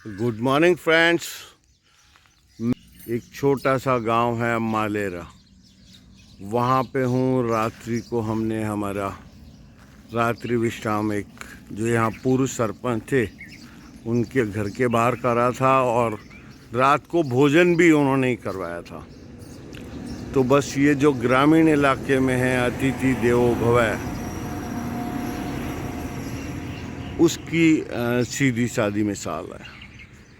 Good morning friends. एक छोटा सा गांव है मालेरा, वहाँ पे हूँ। रात्रि को हमने हमारा रात्रि विश्राम एक जो यहाँ पूर्व सरपंच थे उनके घर के बाहर करा था और रात को भोजन भी उन्होंने ही करवाया था। तो बस ये जो ग्रामीण इलाके में है अतिथि देवो भव उसकी सीधी सादी मिसाल है।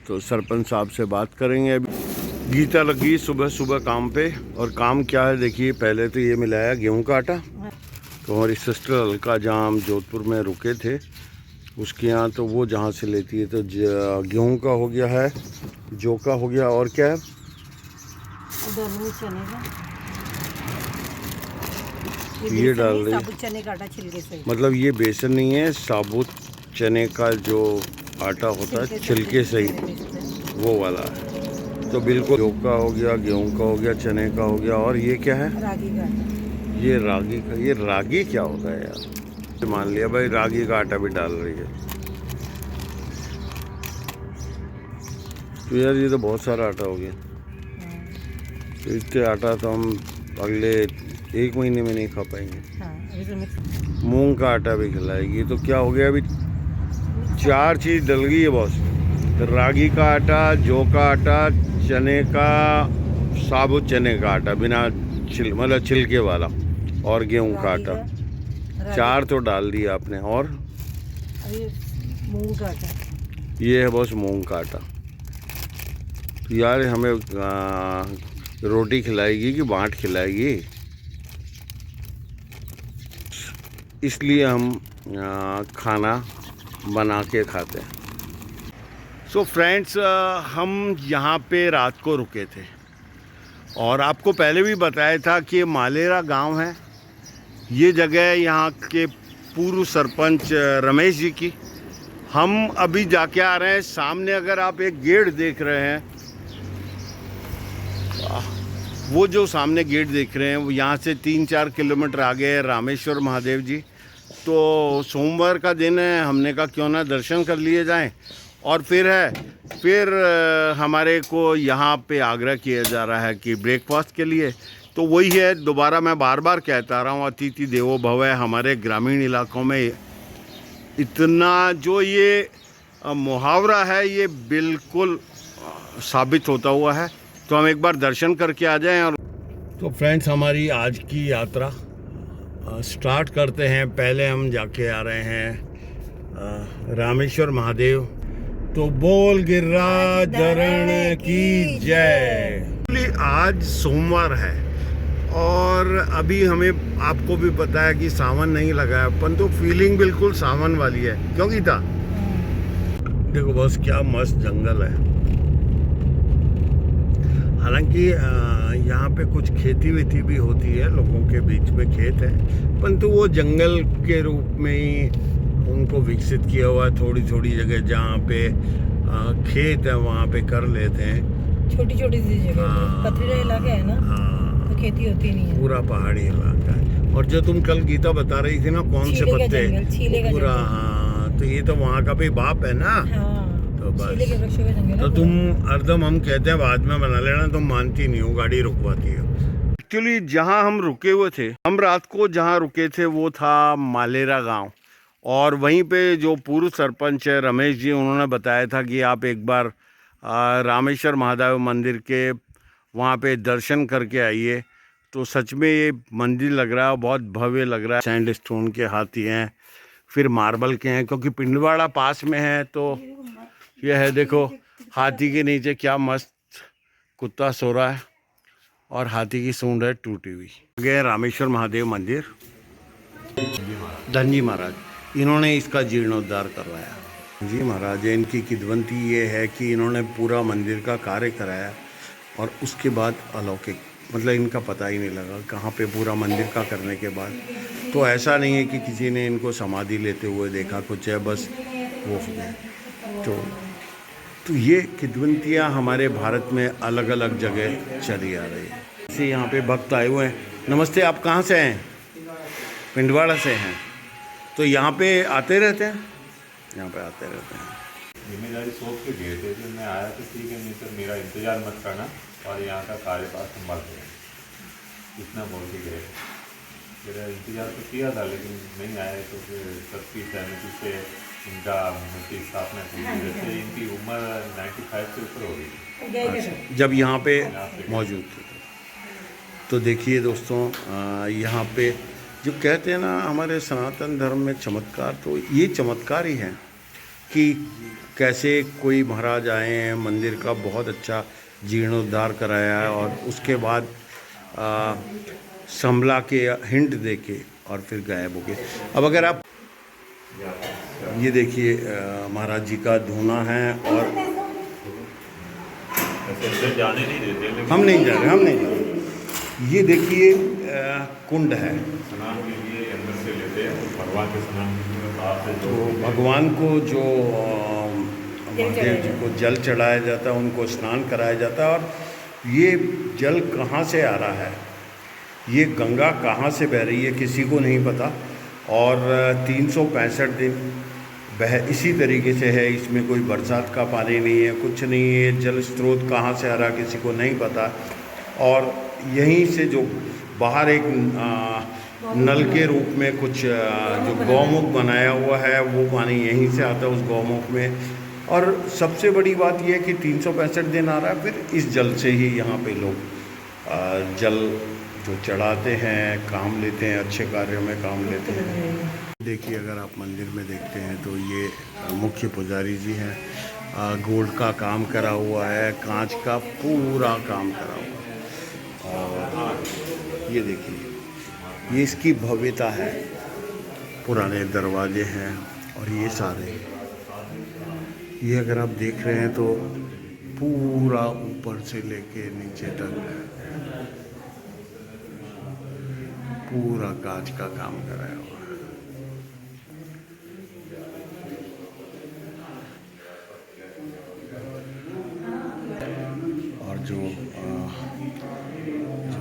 तो सरपंच साहब से बात करेंगे। अभी गीता लगी सुबह सुबह काम पे, और काम क्या है देखिए। पहले तो ये मिलाया गेहूं का आटा। तो हमारी सिस्टर अलका जहाँ हम जोधपुर में रुके थे उसके यहाँ, तो वो जहाँ से लेती है तो गेहूं का हो गया है, जौ का हो गया, और क्या है ये डाल रही है। साबुत चने का आटा छिलके से, मतलब ये बेसन नहीं है, साबुत चने का जो आटा होता है छिलके से ही वो वाला है। तो बिल्कुल जौ का हो गया, गेहूं का हो गया, चने का हो गया, और ये क्या है रागी का आटा। ये रागी का। ये रागी क्या होता है यार? मान लिया भाई रागी का आटा भी डाल रही है। तो यार ये तो बहुत सारा आटा हो गया। तो इतने आटा तो हम अगले 1 महीने में नहीं खा पाएंगे। मूंग का आटा भी खिलाएगी। तो क्या हो गया, अभी 4 चीज़ डल गई है बॉस। रागी का आटा, जौ का आटा, चने का, साबुत चने का आटा बिना मतलब छिलके वाला, और गेहूं का आटा। 4 तो डाल दिया आपने। और मूंग का आटा, ये है बॉस मूंग का आटा। यार हमें रोटी खिलाएगी कि बाँट खिलाएगी? इसलिए हम खाना बना के खाते हैं। सो फ्रेंड्स, हम यहाँ पे रात को रुके थे और आपको पहले भी बताया था कि ये मालेरा गांव है। ये जगह यहाँ के पूर्व सरपंच रमेश जी की। हम अभी जाके आ रहे हैं। सामने अगर आप एक गेट देख रहे हैं, वो जो सामने गेट देख रहे हैं वो यहाँ से 3-4 किलोमीटर आगे है रामेश्वर महादेव जी। तो सोमवार का दिन है, हमने कहा क्यों ना दर्शन कर लिए जाएं। और फिर हमारे को यहाँ पे आग्रह किया जा रहा है कि ब्रेकफास्ट के लिए। तो वही है, दोबारा मैं बार बार कहता रहा हूँ, अतिथि देवो भव है। हमारे ग्रामीण इलाकों में इतना जो ये मुहावरा है ये बिल्कुल साबित होता हुआ है। तो हम एक बार दर्शन करके आ जाएं। और तो फ्रेंड्स, हमारी आज की यात्रा स्टार्ट करते हैं। पहले हम जाके आ रहे हैं रामेश्वर महादेव। तो बोल गिरिराज धरण की जय। आज सोमवार है और अभी हमें, आपको भी पता है कि सावन नहीं लगा है, परंतु फीलिंग बिल्कुल सावन वाली है। क्यों गीता? देखो बस क्या मस्त जंगल है। हालांकि यहाँ पे कुछ खेती वेती भी होती है, लोगों के बीच में खेत है, परंतु वो जंगल के रूप में ही उनको विकसित किया हुआ है। थोड़ी थोड़ी जगह जहाँ पे खेत है वहाँ पे कर लेते हैं, छोटी छोटी सी जगह। पथरीला इलाका है ना, तो खेती होती नहीं है। पूरा पहाड़ी इलाका है। और जो तुम कल गीता बता रही थी ना, कौन से पत्ते पूरा, हाँ, तो ये तो वहाँ का भी बाप है ना। तो बस, तो तुम अर्धम हम कहते हैं बाद में बना लेना, तुम मानती नहीं हो, गाड़ी रुकवाती हो। एक्चुअली जहाँ हम रुके हुए थे, हम रात को जहाँ रुके थे वो था मालेरा गांव। और वहीं पे जो पूर्व सरपंच है रमेश जी, उन्होंने बताया था कि आप एक बार रामेश्वर महादेव मंदिर के वहाँ पे दर्शन करके आइए। तो सच में ये मंदिर लग रहा है, बहुत भव्य लग रहा है। सैंड स्टोन के हाथी हैं, फिर मार्बल के हैं, क्योंकि पिंडवाड़ा पास में है। तो यह है, देखो हाथी के नीचे क्या मस्त कुत्ता सो रहा है और हाथी की सूंड है टूटी हुई। गए रामेश्वर महादेव मंदिर, धनजी महाराज, इन्होंने इसका जीर्णोद्धार करवाया। जी महाराज, इनकी किदवंती ये है कि इन्होंने पूरा मंदिर का कार्य कराया और उसके बाद अलौकिक, मतलब इनका पता ही नहीं लगा कहाँ पे पूरा मंदिर का करने के बाद। तो ऐसा नहीं है कि किसी ने इनको समाधि लेते हुए देखा, कुछ है बस वो हो गए। तो ये किदवंतियाँ हमारे भारत में अलग अलग जगह चली आ रही है। जैसे यहाँ पे भक्त आए हुए हैं। नमस्ते, आप कहाँ से हैं? पिंडवाड़ा से हैं। तो यहाँ पे आते रहते हैं, यहाँ पे आते रहते हैं। जिम्मेदारी सोच के गए थे कि मैं आया तो ठीक है, नहीं तो मेरा इंतज़ार मत करना और यहाँ का कार्यभार संभाल के इतना बोल के गए। फिर इंतज़ार तो किया था लेकिन नहीं आए, तो फिर सबकी सहमति से इनका की स्थापना की। जैसे इनकी उम्र 95 से ऊपर हो गई थी गए थे सर। जब यहाँ पे मौजूद थे। तो देखिए दोस्तों, यहाँ पे जो कहते हैं ना हमारे सनातन धर्म में चमत्कार, तो ये चमत्कार ही है कि कैसे कोई महाराज आए हैं, मंदिर का बहुत अच्छा जीर्णोद्धार कराया है और उसके बाद संभला के हिंट दे के और फिर गायब हो गए। अब अगर आप ये देखिए महाराज जी का धूना है और ऐसे जाने नहीं देते, लेकिन हम नहीं जा रहे। ये देखिए कुंड है, स्नान के लिए अंदर से लेते हैं भगवान के स्नान के लिए बाहर से तो भगवान को जो महादेव जी को जल चढ़ाया जाता है, उनको स्नान कराया जाता है। और ये जल कहाँ से आ रहा है, ये गंगा कहाँ से बह रही है किसी को नहीं पता। और 365 दिन बह इसी तरीके से है, इसमें कोई बरसात का पानी नहीं है, कुछ नहीं है। जल स्रोत कहाँ से आ रहा किसी को नहीं पता। और यहीं से जो बाहर एक नल के रूप में कुछ जो गौमुख बनाया हुआ है, वो पानी यहीं से आता है उस गौमुख में। और सबसे बड़ी बात यह है कि 365 दिन आ रहा है, फिर इस जल से ही यहाँ पे लोग जल जो चढ़ाते हैं, काम लेते हैं, अच्छे कार्यों में काम लेते हैं। देखिए अगर आप मंदिर में देखते हैं तो ये मुख्य पुजारी जी हैं, गोल्ड का काम करा हुआ है, कांच का पूरा काम करा हुआ है। और ये देखिए, ये इसकी भव्यता है, पुराने दरवाजे हैं और ये सारे, ये अगर आप देख रहे हैं तो पूरा ऊपर से लेके नीचे तक पूरा कांच का काम कराया हुआ है। और जो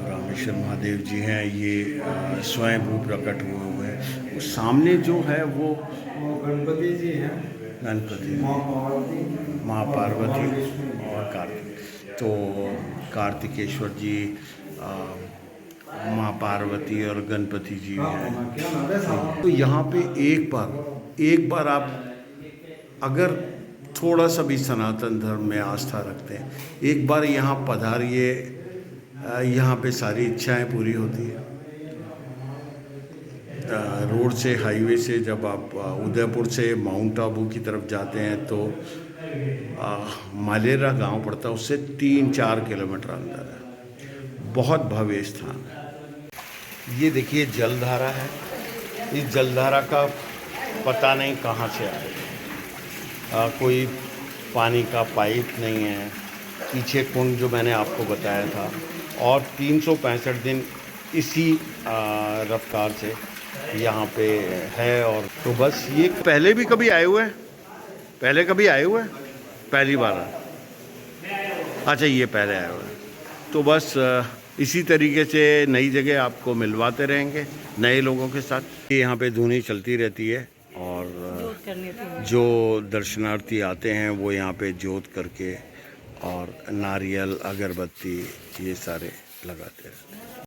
रामेश्वर महादेव जी हैं, ये स्वयं भू प्रकट हुए हैं। उस सामने जो है वो गणपति जी हैं, गणपति, माँ और पार्वती और कार्तिक। तो कार्तिकेश्वर जी, माँ पार्वती और गणपति जी हैं। तो यहाँ पे एक बार आप अगर थोड़ा सा भी सनातन धर्म में आस्था रखते हैं, एक बार यहाँ पधारिए, यहाँ पे सारी इच्छाएं पूरी होती है। रोड से, हाईवे से जब आप उदयपुर से माउंट आबू की तरफ जाते हैं तो मालेरा गांव पड़ता है, उससे 3-4 किलोमीटर अंदर है। बहुत भव्य स्थान है। ये देखिए जलधारा है, इस जलधारा का पता नहीं कहाँ से आया, कोई पानी का पाइप नहीं है। पीछे कुंड जो मैंने आपको बताया था, और 365 दिन इसी रफ्तार से यहाँ पे है। और तो बस ये पहले भी कभी आए हुए हैं, पहले कभी आए हुए हैं, पहली बार अच्छा ये पहले आए हुए हैं। तो बस इसी तरीके से नई जगह आपको मिलवाते रहेंगे नए लोगों के साथ। यहाँ पे धुनी चलती रहती है और जो दर्शनार्थी आते हैं वो यहाँ पे जोत करके और नारियल, अगरबत्ती ये सारे लगाते हैं।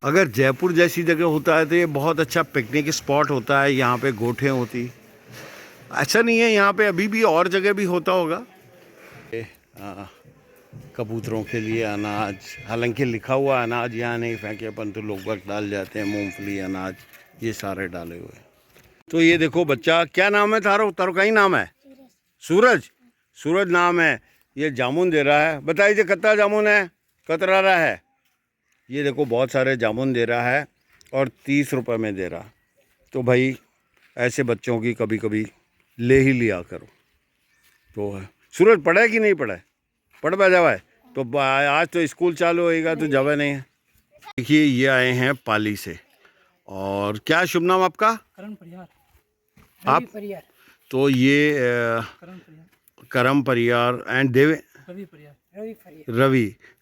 अगर जयपुर जैसी जगह होता है तो ये बहुत अच्छा पिकनिक स्पॉट होता है, यहाँ पे गोठें होती। ऐसा नहीं है, यहाँ पे अभी भी और जगह भी होता होगा। कबूतरों के लिए अनाज, हालांकि लिखा हुआ अनाज यहाँ नहीं फेंके, अपन तो लोग वक्त डाल जाते हैं, मूंगफली, अनाज ये सारे डाले हुए। तो ये देखो बच्चा, क्या नाम है तारो का ही नाम है? सूरज। सूरज नाम है। ये जामुन दे रहा है, बताइए कितना जामुन है, कतरा रहा है। ये देखो बहुत सारे जामुन दे रहा है और 30 रुपए में दे रहा। तो भाई ऐसे बच्चों की कभी कभी ले ही लिया करो। तो सूरज पढ़ा है कि नहीं पढ़ा है? पढ़ पा जावा है तो आज तो स्कूल चालू होएगा तो जावा नहीं है। देखिए ये आए हैं पाली से। और क्या शुभ नाम आपका? करण परियार। आप परियार। तो ये करम परियार एंड देव रवि परियार।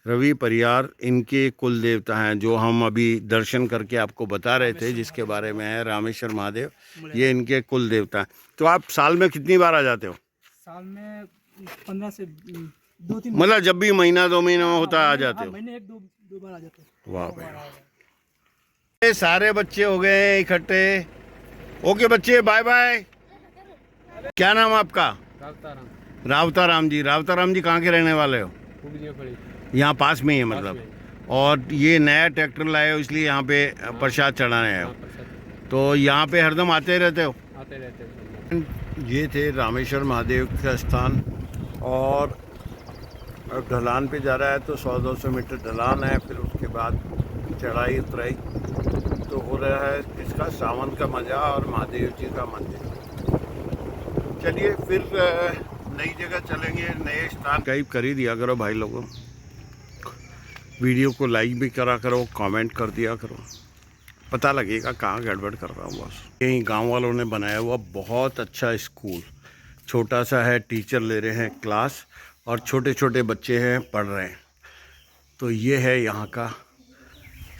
रवि परियार इनके कुल देवता हैं, जो हम अभी दर्शन करके आपको बता रहे थे, जिसके बारे में है रामेश्वर महादेव, ये इनके कुल देवता हैं। तो आप साल में कितनी बार आ जाते हो? साल में 15 से 2-3 मतलब जब भी महीना 2 महीना होता है आ जाते हो? महीने 1-2 बार आ जाते हैं। वाह भाई, ये सारे बच्चे हो गए हैं इकट्ठे। ओके बच्चे, बाय बाय। क्या नाम आपका? रावता राम जी। रावता राम जी कहाँ के रहने वाले हो? यहाँ पास में ही है मतलब। और ये नया ट्रैक्टर लाए हो इसलिए यहाँ पे प्रसाद चढ़ाने आए हो? तो यहाँ पे हरदम आते रहते हो? आते रहते हैं। ये थे रामेश्वर महादेव का स्थान। और अब ढलान पे जा रहा है तो 100-200 मीटर ढलान है, फिर उसके बाद चढ़ाई उतराई तो हो रहा है इसका सावन का मज़ा और महादेव जी का मंदिर। चलिए फिर नई जगह चलेंगे, नए स्थान। सब्सक्राइब कर ही दिया करो भाई लोगों, वीडियो को लाइक भी करा करो, कमेंट कर दिया करो, पता लगेगा कहाँ गड़बड़ कर रहा हूँ बस। यहीं गांव वालों ने बनाया हुआ बहुत अच्छा स्कूल, छोटा सा है, टीचर ले रहे हैं क्लास और छोटे छोटे बच्चे हैं पढ़ रहे हैं। तो ये है यहाँ का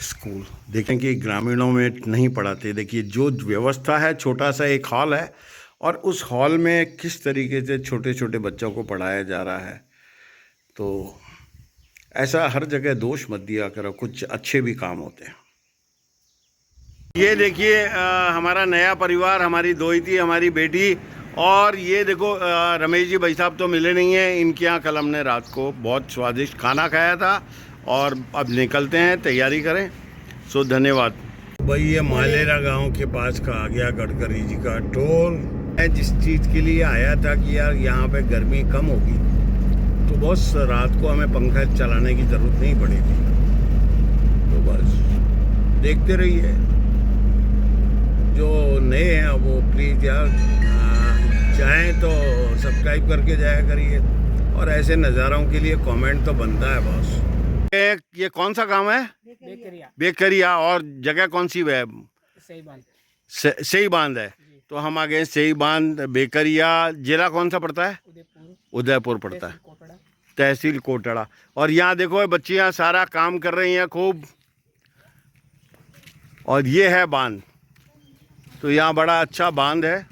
स्कूल। देखें कि ग्रामीणों में नहीं पढ़ाते। देखिए जो व्यवस्था है, छोटा सा एक हॉल है और उस हॉल में किस तरीके से छोटे छोटे बच्चों को पढ़ाया जा रहा है। तो ऐसा हर जगह दोष मत दिया करो, कुछ अच्छे भी काम होते हैं। ये देखिए हमारा नया परिवार, हमारी दोहिती, हमारी बेटी। और ये देखो रमेश जी भाई साहब तो मिले नहीं हैं, इनके यहाँ कल हमने रात को बहुत स्वादिष्ट खाना खाया था और अब निकलते हैं, तैयारी करें। सो धन्यवाद भाई। ये मालेरा गांव के पास का आ गया गडकरी जी का टोल। मैं जिस चीज़ के लिए आया था कि यार यहाँ पे गर्मी कम होगी तो बस रात को हमें पंखा चलाने की ज़रूरत नहीं पड़ेगी। तो बस देखते रहिए। जो नए हैं वो प्लीज़ यार चाहें तो सब्सक्राइब करके जाया करिए और ऐसे नज़ारों के लिए कमेंट तो बनता है बॉस। ये कौन सा गांव है? बेकरिया। और जगह कौन सी है? सही बांध है। तो हम आ गए सही बांध, बेकरिया। जिला कौन सा पड़ता है? उदयपुर पड़ता है, तहसील कोटड़ा। और यहाँ देखो बच्चियाँ सारा काम कर रही हैं खूब। और ये है बांध। तो यहाँ बड़ा अच्छा बांध है।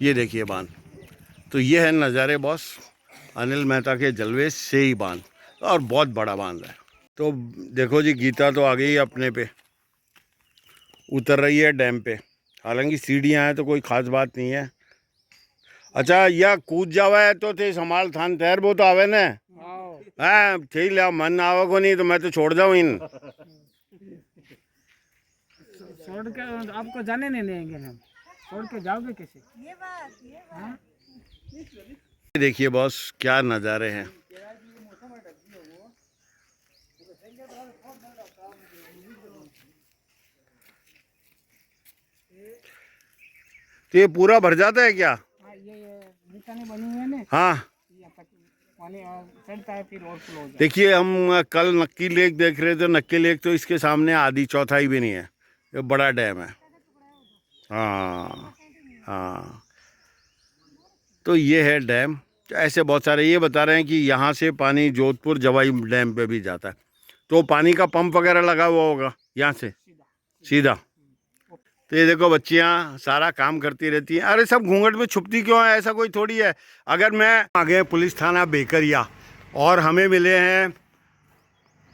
ये देखिए बांध। तो ये है नज़ारे बॉस, अनिल मेहता के जलवे से ही बांध, और बहुत बड़ा बांध है। तो देखो जी गीता तो आ गई अपने पे, उतर रही है डैम पे। हालांकि सीढ़ियाँ हैं तो कोई ख़ास बात नहीं है। अच्छा या कूद जावा है तो थे संभाल थान तैर वो तो आवे न हाँ ठीक लिया मन आवे को नहीं तो मैं तो छोड़ जाऊँ इन। छोड़ के आपको जाने नहीं देंगे हम, छोड़ के जाओगे कैसे? देखिए बॉस क्या नज़ारे हैं। तो ये पूरा भर जाता है क्या? ये निशानी बनी हुई है ना। हाँ पानी चढ़ता है फिर और फ्लो हो जाता है। देखिए हम कल नक्की लेक देख रहे थे। नक्की लेक तो इसके सामने आधी चौथाई भी नहीं है। ये बड़ा डैम है। हाँ हाँ तो ये है डैम। तो ऐसे बहुत सारे ये बता रहे हैं कि यहाँ से पानी जोधपुर जवाई डैम पे भी जाता है। तो पानी का पंप वगैरह लगा हुआ होगा यहाँ से सीधा। तो ये देखो बच्चियाँ सारा काम करती रहती हैं। अरे सब घूंघट में छुपती क्यों है? ऐसा कोई थोड़ी है। अगर मैं आ गए पुलिस थाना बेकरिया और हमें मिले हैं,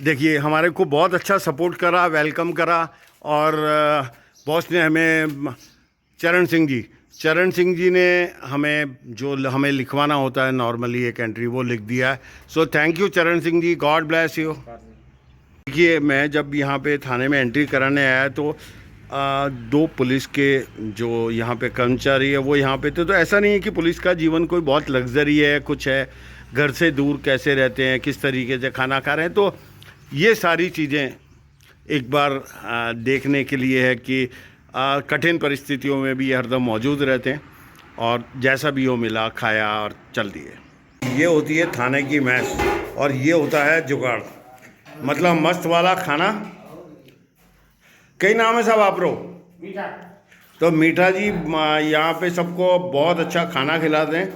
देखिए हमारे को बहुत अच्छा सपोर्ट करा, वेलकम करा। और बॉस ने हमें चरण सिंह जी ने हमें जो हमें लिखवाना होता है नॉर्मली एक एंट्री वो लिख दिया है। सो थैंक यू चरण Singh ji, God bless you. देखिए मैं जब यहाँ पे थाने में एंट्री कराने आया तो 2 पुलिस के जो यहाँ पे कर्मचारी है वो यहाँ पे थे। तो ऐसा नहीं है कि पुलिस का जीवन कोई बहुत लग्जरी है, कुछ है, घर से दूर कैसे रहते हैं, किस तरीके से खाना खा रहे हैं। तो ये सारी चीज़ें एक बार देखने के लिए है कि कठिन परिस्थितियों में भी हरदम मौजूद रहते हैं और जैसा भी हो मिला खाया और चल दिए। ये होती है थाने की मैस और ये होता है जुगाड़, मतलब मस्त वाला खाना। कई नाम है सब आप लोग? मीठा। तो मीठा जी यहाँ पे सबको बहुत अच्छा खाना खिलाते हैं।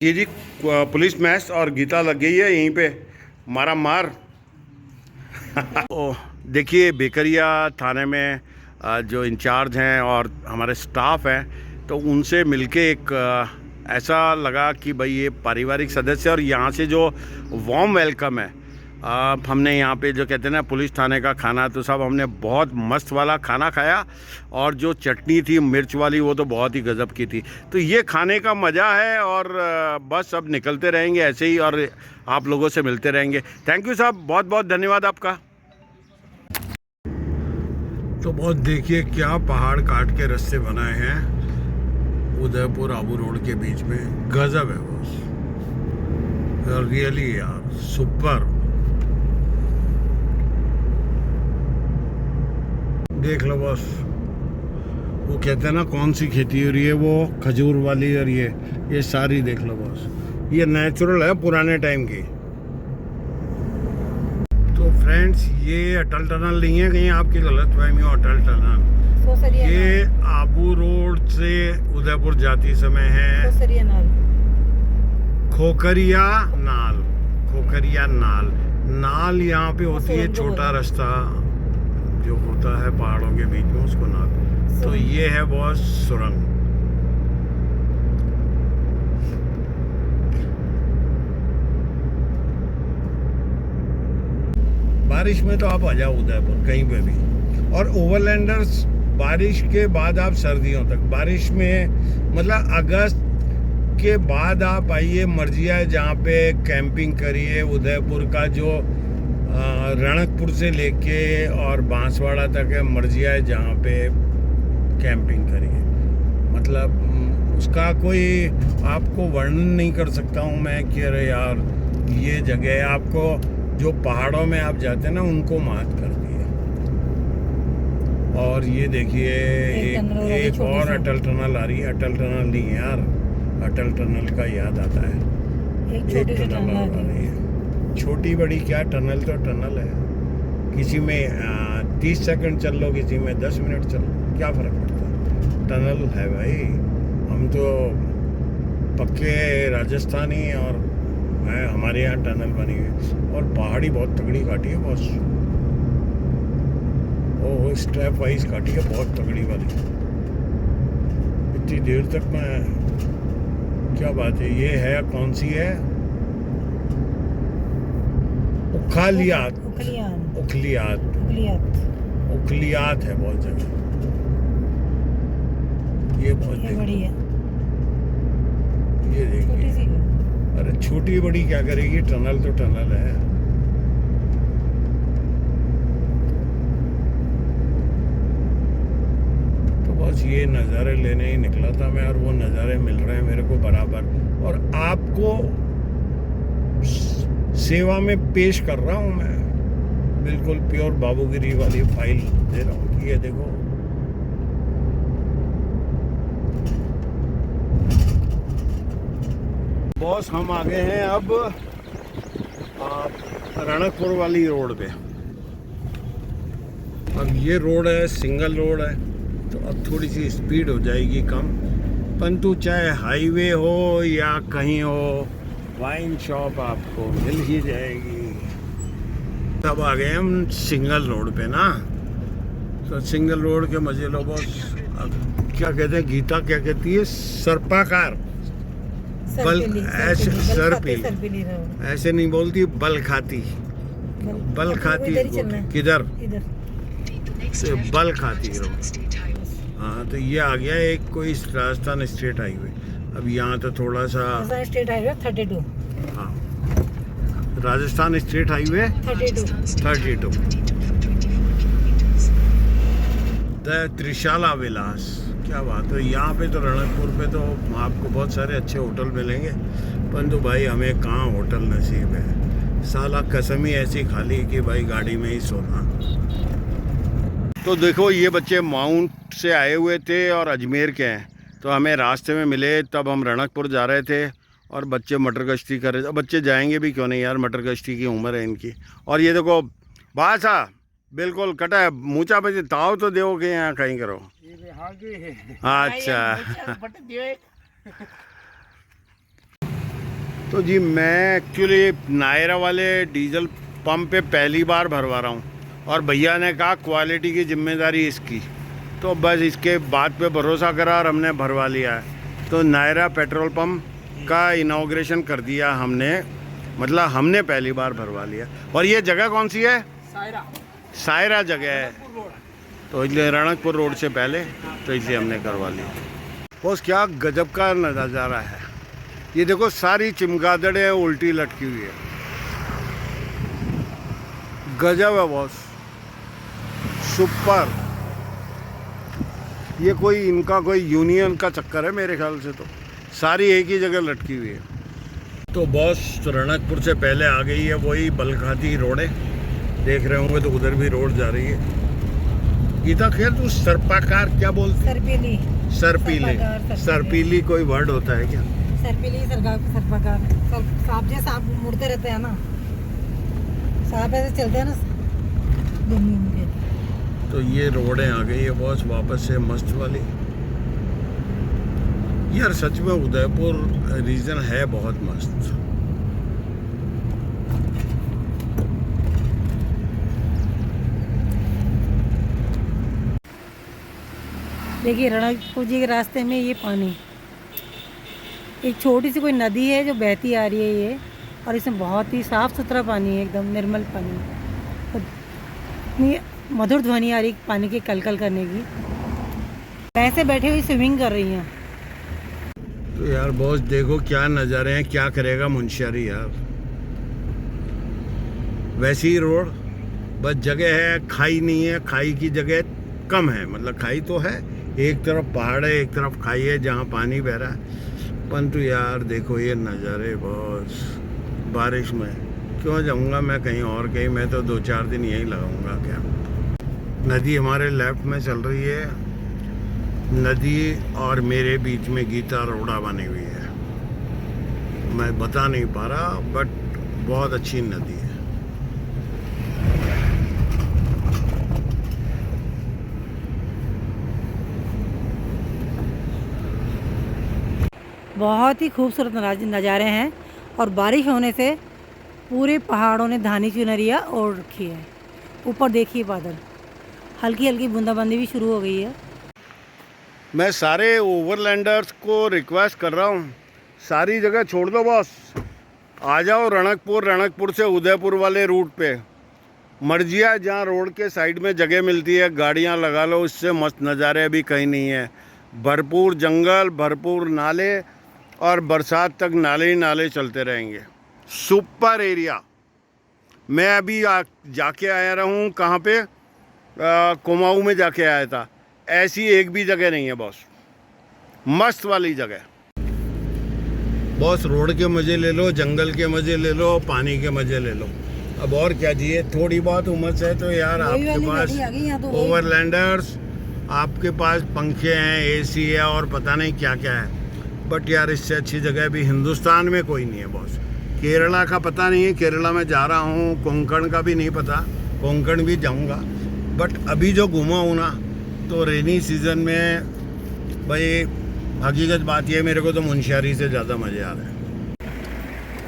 ये जी पुलिस मैस और गीता लग गई है यहीं पे मारा मार। ओ, देखिए बेकरिया थाने में जो इंचार्ज हैं और हमारे स्टाफ हैं, तो उनसे मिलके एक ऐसा लगा कि भाई ये पारिवारिक सदस्य, और यहाँ से जो वार्म वेलकम है। हमने यहाँ पे जो कहते हैं ना पुलिस थाने का खाना, तो सब हमने बहुत मस्त वाला खाना खाया, और जो चटनी थी मिर्च वाली वो तो बहुत ही गज़ब की थी। तो ये खाने का मज़ा है, और बस अब निकलते रहेंगे ऐसे ही, और आप लोगों से मिलते रहेंगे। थैंक यू साहब, बहुत बहुत धन्यवाद आपका। तो बहुत देखिए क्या पहाड़ काट के रास्ते बनाए हैं उदयपुर आबू रोड के बीच में, गजब है बस, रियली यार सुपर। देख लो बस, वो कहते हैं ना कौन सी खेती हो रही है, वो खजूर वाली, और ये सारी देख लो बस, ये नेचुरल है पुराने टाइम की। तो फ्रेंड्स, ये अटल टनल नहीं है कहीं आपकी गलतफहमी हो, अटल टनल ये आबू रोड से उदयपुर जाती समय है। खोखरिया नाल, खोखरिया नाल, नाल यहाँ पे होती है छोटा रास्ता जो होता है पहाड़ों के बीच में, उसको नाल। तो ये है बहुत सुरंग। बारिश में तो आप आ जाओ उदयपुर कहीं पे भी, और ओवरलैंडर्स बारिश के बाद आप सर्दियों तक, बारिश में मतलब अगस्त के बाद आप आइए, मर्जी है जहाँ पे कैंपिंग करिए। उदयपुर का जो रणकपुर से लेके और बांसवाड़ा तक है, मर्जी है जहाँ पे कैंपिंग करिए। मतलब उसका कोई आपको वर्णन नहीं कर सकता हूँ मैं कि अरे यार ये जगह आपको जो पहाड़ों में आप जाते हैं ना उनको मात कर दिए। और ये देखिए एक और अटल टनल आ रही है। अटल टनल नहीं है यार, अटल टनल का याद आता है, एक टनल आ रही है। छोटी बड़ी क्या, टनल तो टनल है। किसी में 30 सेकंड चल लो, किसी में 10 मिनट चल लो, क्या फ़र्क पड़ता है, टनल है भाई। हम तो पक्के राजस्थानी और है, हमारे यहाँ टनल बनी हुई, और पहाड़ी बहुत तगड़ी काटी है बॉस। ओह, स्टेप वाइज काटी है, बहुत तगड़ी वाली। इतनी देर तक मैं, क्या बात है, ये है कौन सी है, उखलियात, उखलियात, उखलियात है बहुत जगह। ये बहुत बड़ी है, ये देखिए। अरे छोटी बड़ी क्या करेगी, टनल तो टनल है। तो बस ये नज़ारे लेने ही निकला था मैं, और वो नज़ारे मिल रहे हैं मेरे को बराबर, और आपको सेवा में पेश कर रहा हूँ मैं, बिल्कुल प्योर बाबूगिरी वाली फाइल दे रहा हूँ कि ये देखो। बॉस, हम आ गए हैं अब रणकपुर वाली रोड पे। अब ये रोड है, सिंगल रोड है, तो अब थोड़ी सी स्पीड हो जाएगी कम, परंतु चाहे हाईवे हो या कहीं हो, वाइन शॉप आपको मिल ही जाएगी। तब आ गए हम सिंगल रोड पे ना, तो सिंगल रोड के मजे लो बॉस। अब क्या कहते हैं, गीता क्या कहती है, सर्पाकार, बल ऐसे सर पे, ऐसे नहीं बोलती, बल खाती, बल खाती किधर, बल खाती रहो। हाँ, तो ये आ गया एक कोई राजस्थान स्टेट हाईवे। अब यहाँ तो थोड़ा सा स्टेट हाईवे 32, हाँ, Rajasthan state highway 32 the Trishala Vilas. क्या बात है, यहाँ पे तो रणकपुर पे तो आपको बहुत सारे अच्छे होटल मिलेंगे, परंतु भाई हमें कहाँ होटल नसीब है, साला कसम ही ऐसी खाली कि भाई गाड़ी में ही सोना। तो देखो, ये बच्चे माउंट से आए हुए थे और अजमेर के हैं, तो हमें रास्ते में मिले, तब हम रणकपुर जा रहे थे, और बच्चे मटर गश्ती कर रहे थे। बच्चे जाएंगे भी क्यों नहीं यार, मटर गश्ती की उम्र है इनकी। और ये देखो बासा बिल्कुल कटा है, मूचा बजे ताव तो दो के यहाँ कहीं करो। अच्छा तो जी, मैं एक्चुअली नायरा वाले डीजल पंप पे पहली बार भरवा रहा हूँ और भैया ने कहा क्वालिटी की जिम्मेदारी इसकी, तो बस इसके बात पे भरोसा करा और हमने भरवा लिया है। तो नायरा पेट्रोल पंप का इनॉग्रेशन कर दिया हमने, मतलब हमने पहली बार भरवा लिया। और ये जगह कौन सी है? सायरा जगह है, तो इसलिए रणकपुर रोड से पहले, तो इसलिए हमने करवा लिया। बॉस क्या गजब का नज़ारा है, ये देखो सारी चिमगादड़ें उल्टी लटकी हुई है, गजब है बॉस, सुपर। ये कोई इनका कोई यूनियन का चक्कर है मेरे ख्याल से, तो सारी एक ही जगह लटकी हुई है। तो बॉस रणकपुर से पहले आ गई है वही बलखाती रोडें, देख रहे होंगे तो उधर भी रोड जा रही है। गीता खैर तू सर्पाकार क्या बोलती? सरपीली। सरपीली। सरपीली कोई वर्ड होता है क्या? सरपीली, सर्पाकार। सांप जैसे सांप मुड़ते रहते हैं ना, सांप ऐसे चलते हैं ना घूम घूम के। तो ये रोडें आ गई है बॉस वापस से मस्त वाली। यार सच में उदयपुर रीजन है बहुत मस्त। देखिए रणकपुर जी के रास्ते में ये पानी, एक छोटी सी कोई नदी है जो बहती आ रही है ये, और इसमें बहुत ही साफ़ सुथरा पानी है, एकदम निर्मल पानी। तो इतनी मधुर ध्वनि आ रही पानी के कलकल करने की, ऐसे बैठे हुए स्विमिंग कर रही हैं। तो यार बॉस देखो क्या नज़ारे हैं, क्या करेगा मुंशियारी यार। वैसी ही रोड, बस जगह है, खाई नहीं है, खाई की जगह कम है, मतलब खाई तो है, एक तरफ पहाड़ है एक तरफ खाई है जहाँ पानी बह रहा है। परंतु यार देखो ये नज़ारे बॉस, बारिश में क्यों जाऊँगा मैं कहीं और, कहीं मैं तो 2-4 दिन यहीं लगाऊंगा क्या। नदी हमारे लेफ्ट में चल रही है, नदी और मेरे बीच में गीता रोड़ा बनी हुई है, मैं बता नहीं पा रहा, बट बहुत अच्छी नदी है। बहुत ही खूबसूरत नज़ारे हैं, और बारिश होने से पूरे पहाड़ों ने धानी चुनरिया ओढ़ रखी है। ऊपर देखिए बादल, हल्की हल्की बूंदाबांदी भी शुरू हो गई है। मैं सारे ओवरलैंडर्स को रिक्वेस्ट कर रहा हूँ, सारी जगह छोड़ दो बॉस, आ जाओ रणकपुर, रणकपुर से उदयपुर वाले रूट पे। मर्जिया जहाँ रोड के साइड में जगह मिलती है गाड़ियाँ लगा लो, इससे मस्त नज़ारे अभी कहीं नहीं है। भरपूर जंगल, भरपूर नाले, और बरसात तक नाले ही नाले चलते रहेंगे। Super area. मैं अभी जाके आया रहा हूँ कहाँ पे, कुमाऊँ में जाके आया था, ऐसी एक भी जगह नहीं है बॉस, मस्त वाली जगह। बॉस रोड के मज़े ले लो, जंगल के मज़े ले लो, पानी के मज़े ले लो, अब और क्या चाहिए। थोड़ी बहुत उमस है तो यार आपके पास ओवरलैंडर्स, आपके पास पंखे हैं, एसी है और पता नहीं क्या क्या है, बट यार इससे अच्छी जगह भी हिंदुस्तान में कोई नहीं है बॉस। केरला का पता नहीं है, केरला में जा रहा हूँ, कोंकण का भी नहीं पता, कोंकण भी जाऊँगा, बट अभी जो घूमा हूँ ना, तो रेनी सीज़न में भाई हकीकत बात यह है, मेरे को तो मुंशियारी से ज़्यादा मज़े आ रहे हैं।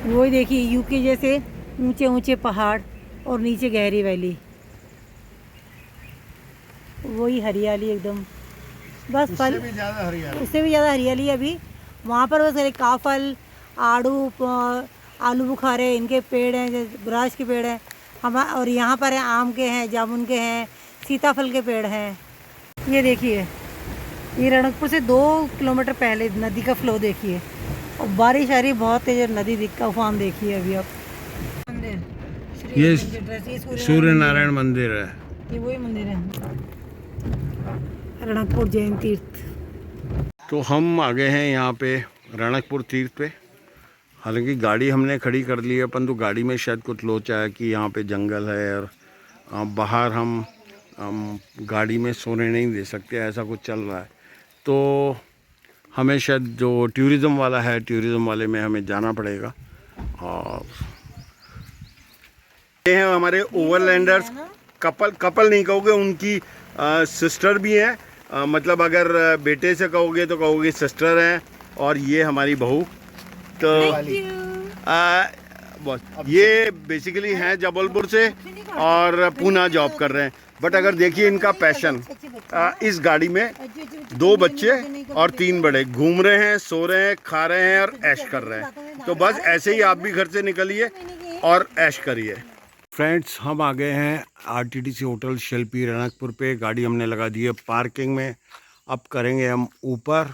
वही देखिए यूके जैसे ऊंचे ऊंचे पहाड़ और नीचे गहरी वैली, वही हरियाली एकदम, बस उससे भी ज़्यादा हरियाली, उससे भी ज़्यादा हरियाली अभी वहाँ पर। बस काफल, आड़ू, आलू बुखारे, इनके पेड़ हैं, बुराश के पेड़ हैं और यहाँ पर है आम के हैं, जामुन के हैं, सीताफल के पेड़ हैं। ये देखिए ये रणकपुर से 2 किलोमीटर पहले नदी का फ्लो देखिए, और बारिश आ रही बहुत तेज, नदी का उफान देखिए अभी आप। मंदिर, ये सूर्य नारायण मंदिर है, ये वही मंदिर है, रणकपुर जैन तीर्थ। तो हम आ गए हैं यहाँ पे रणकपुर तीर्थ पे। हालांकि गाड़ी हमने खड़ी कर ली है, परंतु गाड़ी में शायद कुछ लोचा है कि यहाँ पे जंगल है और बाहर हम गाड़ी में सोने नहीं दे सकते, ऐसा कुछ चल रहा है। तो हमें शायद जो टूरिज़्म वाला है, टूरिज़्म वाले में हमें जाना पड़ेगा। और ये हैं हमारे ओवरलैंडर्स, कपल नहीं कहोगे, उनकी सिस्टर भी है, मतलब अगर बेटे से कहोगे तो कहोगे सिस्टर हैं, और ये हमारी बहू। तो बस ये बेसिकली हैं जबलपुर से और पूना जॉब कर रहे हैं। बट अगर देखिए इनका पैशन, इस गाड़ी में 2 बच्चे और 3 बड़े घूम रहे हैं, सो रहे हैं, खा रहे हैं और ऐश कर रहे हैं। तो बस ऐसे ही आप भी घर से निकलिए और ऐश करिए। फ्रेंड्स, हम आ गए हैं आरटीटीसी होटल शिल्पी रणकपुर पे। गाड़ी हमने लगा दी है पार्किंग में। अब करेंगे हम ऊपर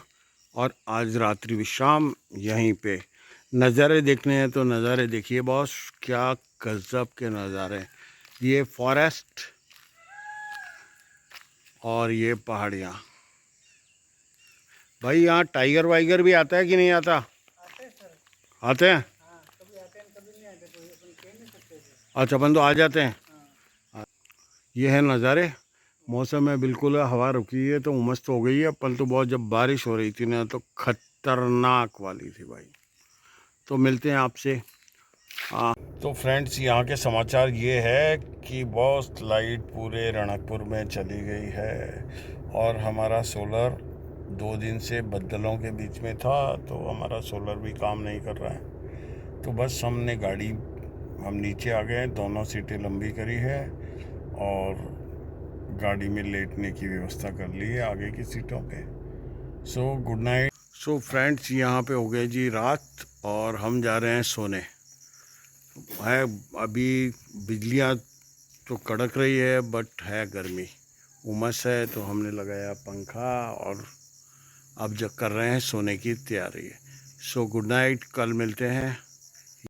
और आज रात्रि विश्राम यहीं पे। नज़ारे देखने हैं तो नज़ारे देखिए बॉस, क्या गजब के नज़ारे। ये फॉरेस्ट और ये पहाड़ियाँ। भाई यहाँ टाइगर वाइगर भी आता है कि नहीं आता? आते हैं। अच्छा, अपन तो आ जाते हैं। ये है नज़ारे। मौसम है बिल्कुल, हवा रुकी है तो उमस तो हो गई है। अपन तो बहुत, जब बारिश हो रही थी ना तो खतरनाक वाली थी भाई। तो मिलते हैं आपसे। तो फ्रेंड्स, यहाँ के समाचार ये है कि बॉस लाइट पूरे रणकपुर में चली गई है और हमारा सोलर 2 दिन से बदलों के बीच में था तो हमारा सोलर भी काम नहीं कर रहा है। तो बस हमने गाड़ी, हम नीचे आ गए, दोनों सीटें लंबी करी है और गाड़ी में लेटने की व्यवस्था कर ली है आगे की सीटों पे। So good night. So friends, यहाँ पे हो गए जी रात और हम जा रहे हैं सोने। है अभी बिजलियाँ तो कड़क रही है बट है गर्मी, उमस है, तो हमने लगाया पंखा और अब जब कर रहे हैं सोने की तैयारी। सो गुड नाइट, कल मिलते हैं।